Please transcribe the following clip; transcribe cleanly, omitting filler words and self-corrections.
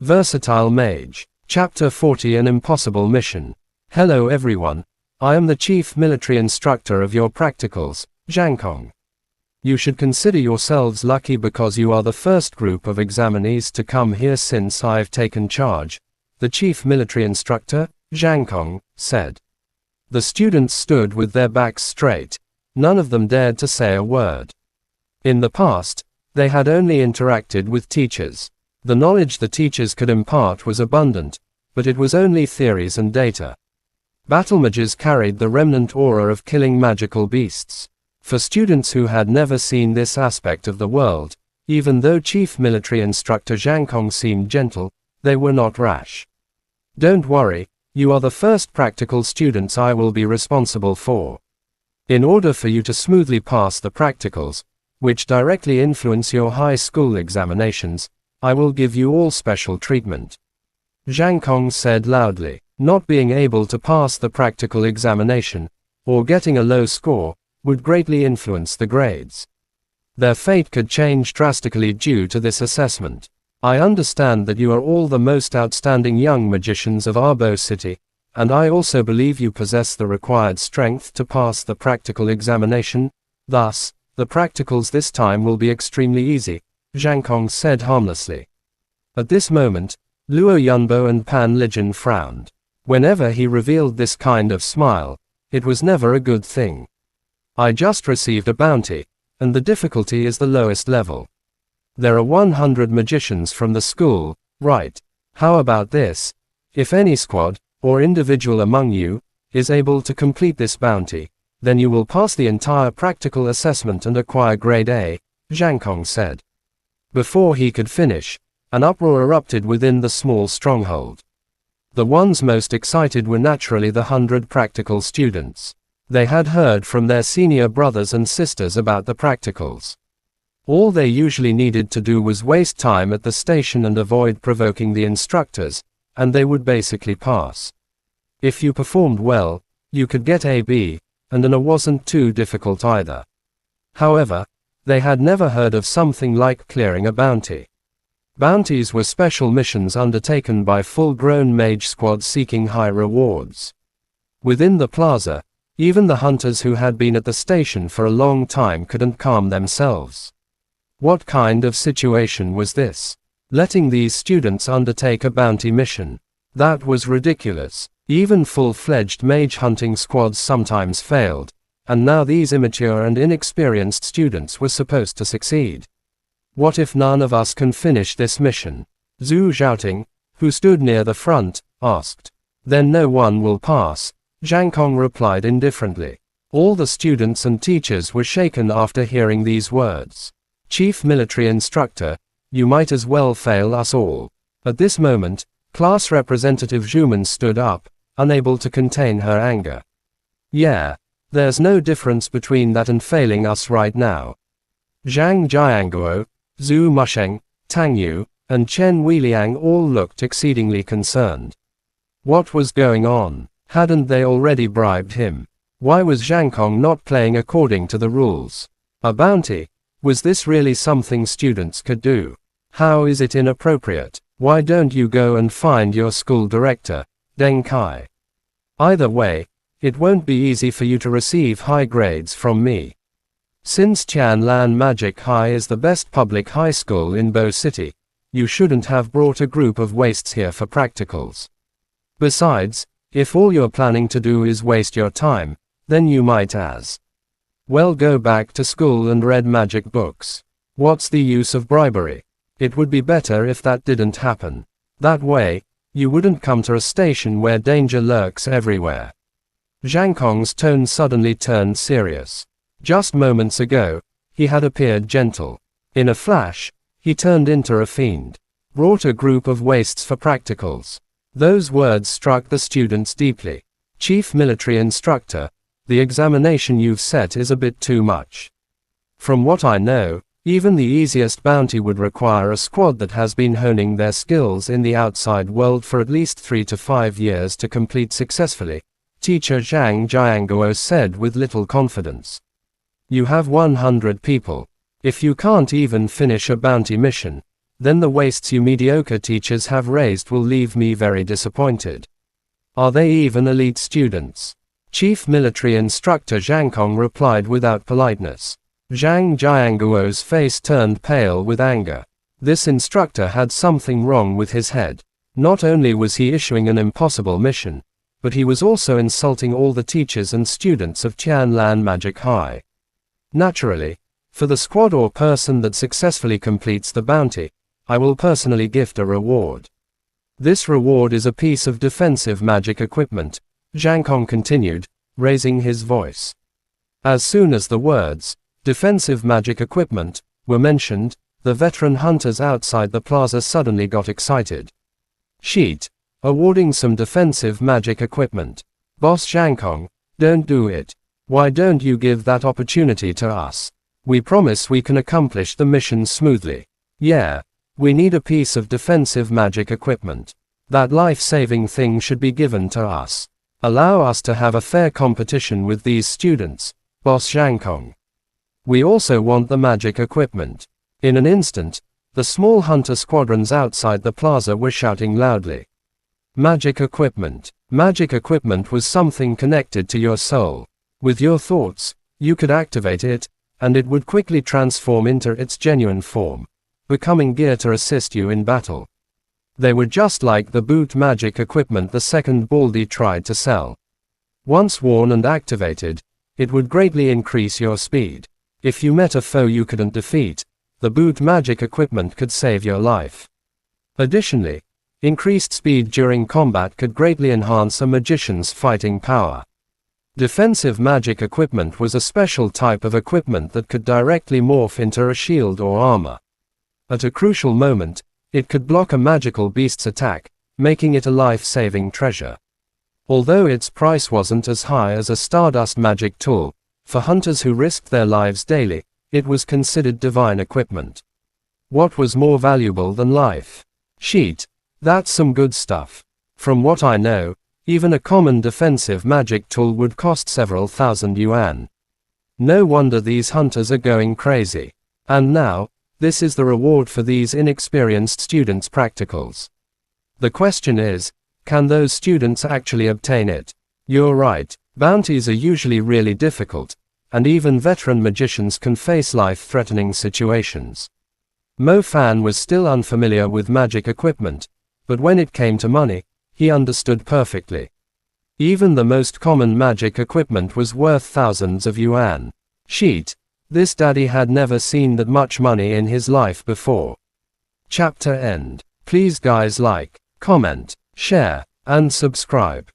Versatile Mage. Chapter 40 An Impossible Mission. Hello everyone. I am the Chief Military Instructor of your practicals, Zhang Kong. You should consider yourselves lucky because you are the first group of examinees to come here since I've taken charge, the Chief Military Instructor, Zhang Kong, said. The students stood with their backs straight. None of them dared to say a word. In the past, they had only interacted with teachers. The knowledge the teachers could impart was abundant, but it was only theories and data. Battle mages carried the remnant aura of killing magical beasts. For students who had never seen this aspect of the world, even though Chief Military Instructor Zhang Kong seemed gentle, they were not rash. Don't worry, you are the first practical students I will be responsible for. In order for you to smoothly pass the practicals, which directly influence your high school examinations, I will give you all special treatment. Zhang Kong said loudly. Not being able to pass the practical examination, or getting a low score, would greatly influence the grades. Their fate could change drastically due to this assessment. I understand that you are all the most outstanding young magicians of Arbo City, and I also believe you possess the required strength to pass the practical examination. Thus, the practicals this time will be extremely easy, Zhang Kong said harmlessly. At this moment, Luo Yunbo and Pan Lijin frowned. Whenever he revealed this kind of smile, it was never a good thing. I just received a bounty, and the difficulty is the lowest level. There are 100 magicians from the school, right? How about this? If any squad, or individual among you, is able to complete this bounty, then you will pass the entire practical assessment and acquire grade A, Zhang Kong said. Before he could finish, an uproar erupted within the small stronghold. The ones most excited were naturally the 100 practical students. They had heard from their senior brothers and sisters about the practicals. All they usually needed to do was waste time at the station and avoid provoking the instructors, and they would basically pass. If you performed well, you could get AB, and an A wasn't too difficult either. However, they had never heard of something like clearing a bounty. Bounties were special missions undertaken by full-grown mage squads seeking high rewards. Within the plaza, even the hunters who had been at the station for a long time couldn't calm themselves. What kind of situation was this? Letting these students undertake a bounty mission? That was ridiculous. Even full-fledged mage hunting squads sometimes failed, and now these immature and inexperienced students were supposed to succeed. What if none of us can finish this mission? Zhu Zhaoting, who stood near the front, asked. Then no one will pass, Zhang Kong replied indifferently. All the students and teachers were shaken after hearing these words. Chief Military Instructor, you might as well fail us all. At this moment, Class Representative Zhuman stood up, unable to contain her anger. Yeah, there's no difference between that and failing us right now. Zhang Jianguo, Zhu Musheng, Tang Yu, and Chen Weiliang all looked exceedingly concerned. What was going on? Hadn't they already bribed him? Why was Zhang Kong not playing according to the rules? A bounty? Was this really something students could do? How is it inappropriate? Why don't you go and find your school director, Deng Kai? Either way, it won't be easy for you to receive high grades from me. Since Tianlan Magic High is the best public high school in Bo City, you shouldn't have brought a group of wastes here for practicals. Besides, if all you're planning to do is waste your time, then you might as well go back to school and read magic books. What's the use of bribery? It would be better if that didn't happen. That way, you wouldn't come to a station where danger lurks everywhere. Zhang Kong's tone suddenly turned serious. Just moments ago, he had appeared gentle. In a flash, he turned into a fiend. Brought a group of wastes for practicals. Those words struck the students deeply. Chief Military Instructor, the examination you've set is a bit too much. From what I know, even the easiest bounty would require a squad that has been honing their skills in the outside world for at least 3 to 5 years to complete successfully, Teacher Zhang Jianguo said with little confidence. You have 100 people. If you can't even finish a bounty mission, then the wastes you mediocre teachers have raised will leave me very disappointed. Are they even elite students? Chief Military Instructor Zhang Kong replied without politeness. Zhang Jianguo's face turned pale with anger. This instructor had something wrong with his head. Not only was he issuing an impossible mission, but he was also insulting all the teachers and students of Tianlan Magic High. Naturally, for the squad or person that successfully completes the bounty, I will personally gift a reward. This reward is a piece of defensive magic equipment, Zhang Kong continued, raising his voice. As soon as the words, defensive magic equipment, were mentioned, the veteran hunters outside the plaza suddenly got excited. Sheet. Awarding some defensive magic equipment. Boss Zhang Kong, don't do it. Why don't you give that opportunity to us? We promise we can accomplish the mission smoothly. Yeah. We need a piece of defensive magic equipment. That life-saving thing should be given to us. Allow us to have a fair competition with these students, Boss Zhang Kong. We also want the magic equipment. In an instant, the small hunter squadrons outside the plaza were shouting loudly. Magic equipment. Magic equipment was something connected to your soul. With your thoughts, you could activate it, and it would quickly transform into its genuine form, becoming gear to assist you in battle. They were just like the boot magic equipment the second Baldy tried to sell. Once worn and activated, it would greatly increase your speed. If you met a foe you couldn't defeat, the boot magic equipment could save your life. Additionally, increased speed during combat could greatly enhance a magician's fighting power. Defensive magic equipment was a special type of equipment that could directly morph into a shield or armor. At a crucial moment, it could block a magical beast's attack, making it a life-saving treasure. Although its price wasn't as high as a Stardust magic tool, for hunters who risked their lives daily, it was considered divine equipment. What was more valuable than life? Sheet. That's some good stuff. From what I know, even a common defensive magic tool would cost several thousand yuan. No wonder these hunters are going crazy. And now, this is the reward for these inexperienced students' practicals. The question is, can those students actually obtain it? You're right, bounties are usually really difficult, and even veteran magicians can face life-threatening situations. Mo Fan was still unfamiliar with magic equipment, but when it came to money, he understood perfectly. Even the most common magic equipment was worth thousands of yuan. Sheet. This daddy had never seen that much money in his life before. Chapter end. Please guys like, comment, share, and subscribe.